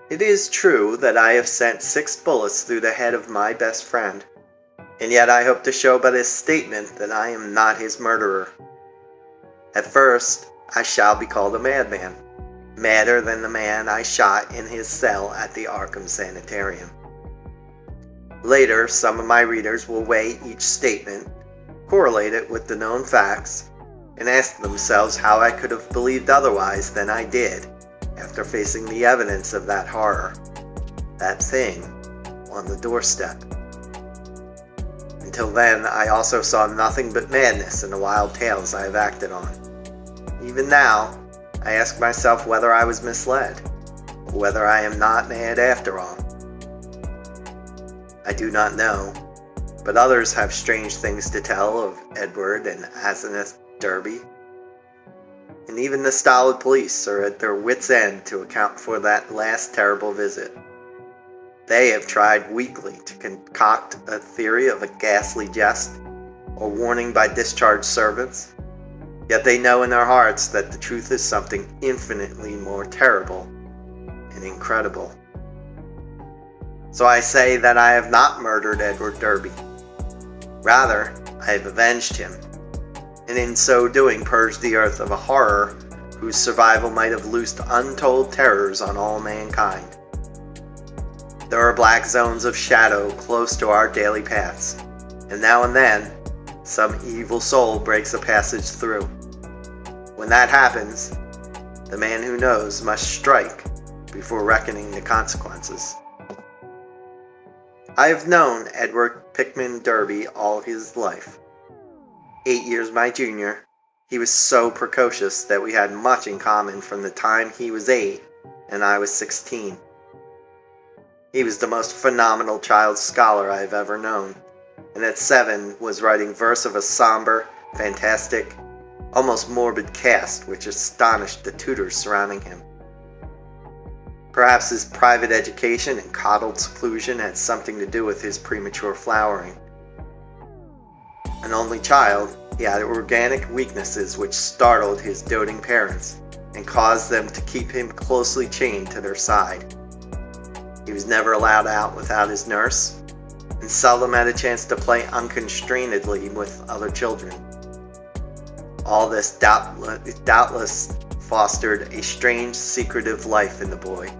It is true that I have sent 6 bullets through the head of my best friend, and yet I hope to show by this statement that I am not his murderer. At first, I shall be called a madman, madder than the man I shot in his cell at the Arkham Sanitarium. Later, some of my readers will weigh each statement, correlate it with the known facts, and ask themselves how I could have believed otherwise than I did after facing the evidence of that horror, that thing on the doorstep. Until then, I also saw nothing but madness in the wild tales I have acted on. Even now, I ask myself whether I was misled, or whether I am not mad after all. I do not know, but others have strange things to tell of Edward and Asenath Derby. And even the stolid police are at their wits' end to account for that last terrible visit. They have tried weakly to concoct a theory of a ghastly jest or warning by discharged servants, yet they know in their hearts that the truth is something infinitely more terrible and incredible. So I say that I have not murdered Edward Derby. Rather, I have avenged him, and in so doing purged the earth of a horror whose survival might have loosed untold terrors on all mankind. There are black zones of shadow close to our daily paths, and now and then, some evil soul breaks a passage through. When that happens, the man who knows must strike before reckoning the consequences. I have known Edward Pickman Derby all his life. 8 years my junior, he was so precocious that we had much in common from the time he was 8 and I was 16. He was the most phenomenal child scholar I have ever known, and at 7 was writing verse of a somber, fantastic, almost morbid cast which astonished the tutors surrounding him. Perhaps his private education and coddled seclusion had something to do with his premature flowering. An only child, he had organic weaknesses which startled his doting parents and caused them to keep him closely chained to their side. He was never allowed out without his nurse, and seldom had a chance to play unconstrainedly with other children. All this doubtless fostered a strange, secretive life in the boy,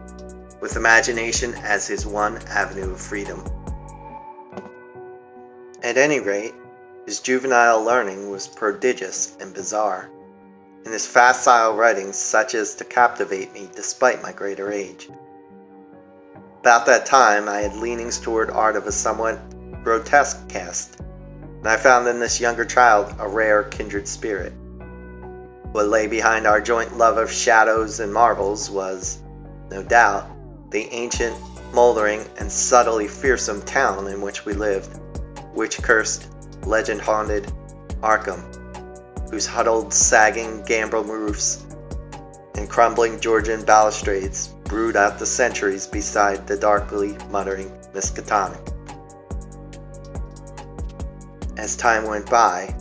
with imagination as his one avenue of freedom. At any rate, his juvenile learning was prodigious and bizarre, and his facile writings such as to captivate me despite my greater age. About that time, I had leanings toward art of a somewhat grotesque cast, and I found in this younger child a rare kindred spirit. What lay behind our joint love of shadows and marbles was, no doubt, the ancient, moldering, and subtly fearsome town in which we lived, witch-cursed, legend-haunted Arkham, whose huddled, sagging gambrel roofs and crumbling Georgian balustrades brewed out the centuries beside the darkly muttering Miskatonic. As time went by,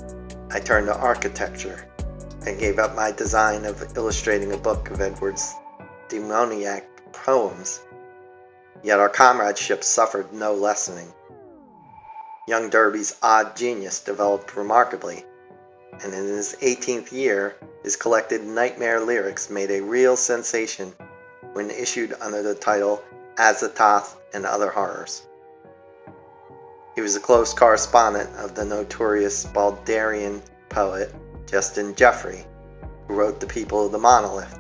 I turned to architecture and gave up my design of illustrating a book of Edward's demoniac poems, yet our comradeship suffered no lessening. Young Derby's odd genius developed remarkably, and in his 18th year, his collected nightmare lyrics made a real sensation when issued under the title Azathoth and Other Horrors. He was a close correspondent of the notorious Baldarian poet Justin Jeffrey, who wrote The People of the Monolith,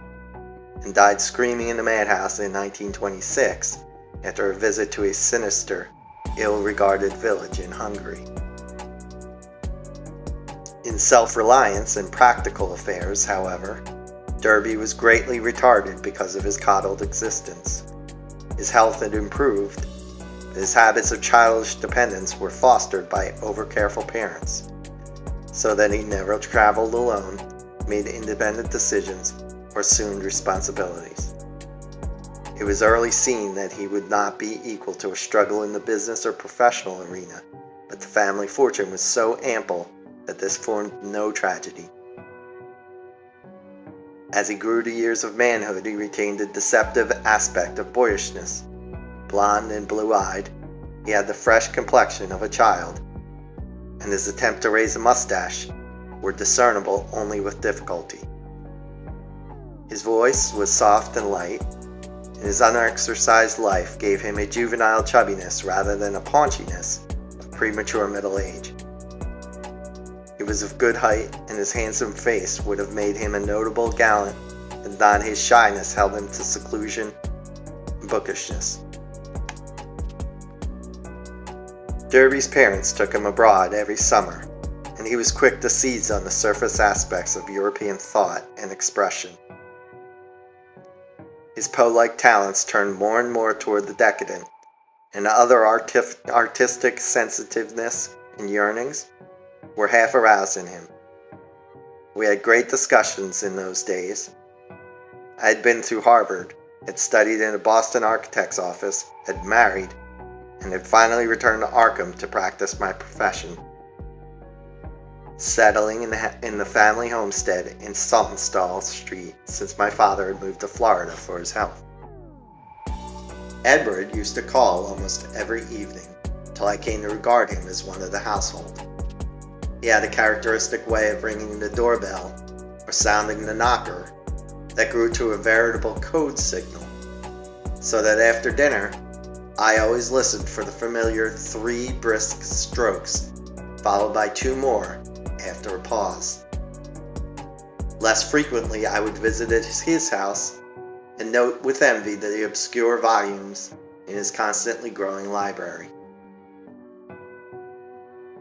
and died screaming in the madhouse in 1926 after a visit to a sinister, ill-regarded village in Hungary. In self-reliance and practical affairs, however, Derby was greatly retarded because of his coddled existence. His health had improved, but his habits of childish dependence were fostered by over-careful parents, so that he never traveled alone, made independent decisions, or assumed responsibilities. It was early seen that he would not be equal to a struggle in the business or professional arena, but the family fortune was so ample that this formed no tragedy. As he grew to years of manhood, he retained a deceptive aspect of boyishness. Blond and blue-eyed, he had the fresh complexion of a child, and his attempt to raise a mustache were discernible only with difficulty. His voice was soft and light, and his unexercised life gave him a juvenile chubbiness rather than a paunchiness of premature middle age. He was of good height, and his handsome face would have made him a notable gallant had not his shyness held him to seclusion and bookishness. Derby's parents took him abroad every summer, and he was quick to seize on the surface aspects of European thought and expression. His Poe-like talents turned more and more toward the decadent, and other artistic sensitiveness and yearnings were half aroused in him. We had great discussions in those days. I had been through Harvard, had studied in a Boston architect's office, had married, and had finally returned to Arkham to practice my profession, settling in the family homestead in Saltonstall Street since my father had moved to Florida for his health. Edward used to call almost every evening, till I came to regard him as one of the household. He had a characteristic way of ringing the doorbell or sounding the knocker that grew to a veritable code signal, so that after dinner I always listened for the familiar 3 brisk strokes, followed by 2 more after a pause. Less frequently I would visit his house and note with envy the obscure volumes in his constantly growing library.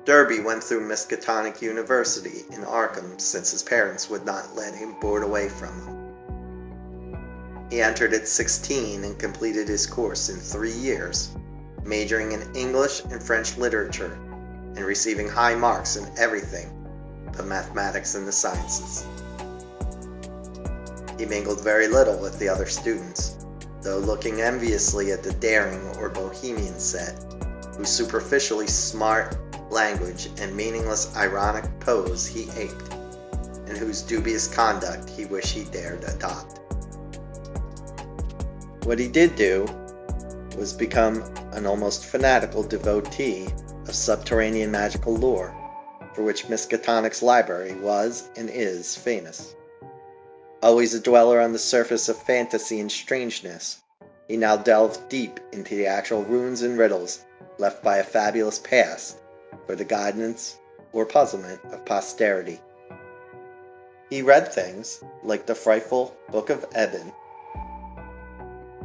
Derby went through Miskatonic University in Arkham since his parents would not let him board away from them. He entered at 16 and completed his course in 3 years, majoring in English and French literature and receiving high marks in everything but mathematics and the sciences. He mingled very little with the other students, though looking enviously at the daring or bohemian set, whose superficially smart language and meaningless ironic pose he aped, and whose dubious conduct he wished he dared adopt. What he did do was become an almost fanatical devotee of subterranean magical lore, for which Miskatonic's library was and is famous. Always a dweller on the surface of fantasy and strangeness, he now delved deep into the actual runes and riddles left by a fabulous past for the guidance or puzzlement of posterity. He read things like the frightful Book of Eben,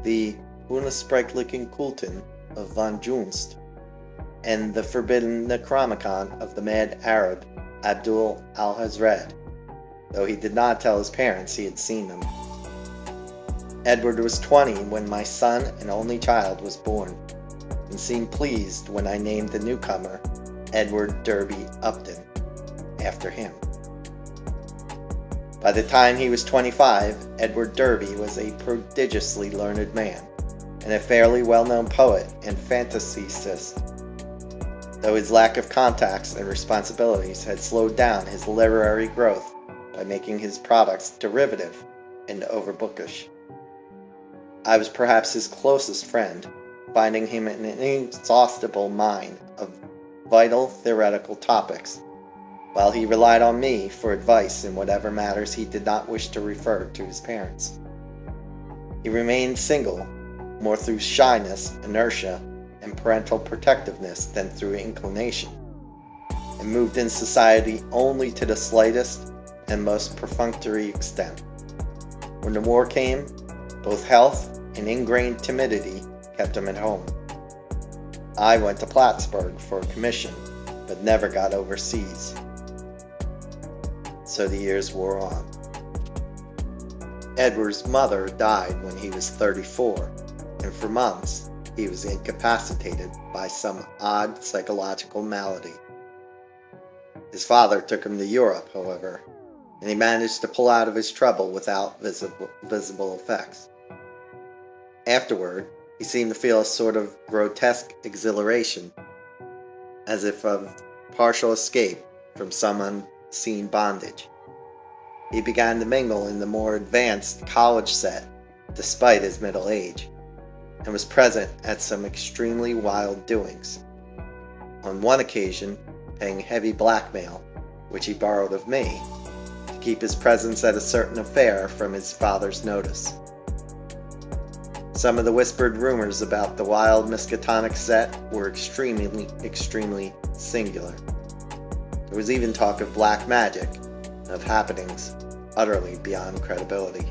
the Unaussprechlichen Kulten of von Junst, and the forbidden Necronomicon of the mad Arab Abdul al-Hazred, though he did not tell his parents he had seen them. Edward was 20 when my son and only child was born, and seemed pleased when I named the newcomer Edward Derby Upton, after him. By the time he was 25, Edward Derby was a prodigiously learned man, and a fairly well-known poet and fantasicist, though his lack of contacts and responsibilities had slowed down his literary growth by making his products derivative and overbookish. I was perhaps his closest friend, finding him an inexhaustible mine of vital theoretical topics, while he relied on me for advice in whatever matters he did not wish to refer to his parents. He remained single, more through shyness, inertia, and parental protectiveness than through inclination, and moved in society only to the slightest and most perfunctory extent. When the war came, both health and ingrained timidity kept him at home. I went to Plattsburgh for a commission, but never got overseas. So the years wore on. Edward's mother died when he was 34, and for months he was incapacitated by some odd psychological malady. His father took him to Europe, however, and he managed to pull out of his trouble without visible effects. Afterward, he seemed to feel a sort of grotesque exhilaration, as if of partial escape from some unseen bondage. he began to mingle in the more advanced college set despite his middle age, and was present at some extremely wild doings. On one occasion, paying heavy blackmail, which he borrowed of me, to keep his presence at a certain affair from his father's notice. Some of the whispered rumors about the wild Miskatonic set were extremely singular. There was even talk of black magic and of happenings utterly beyond credibility.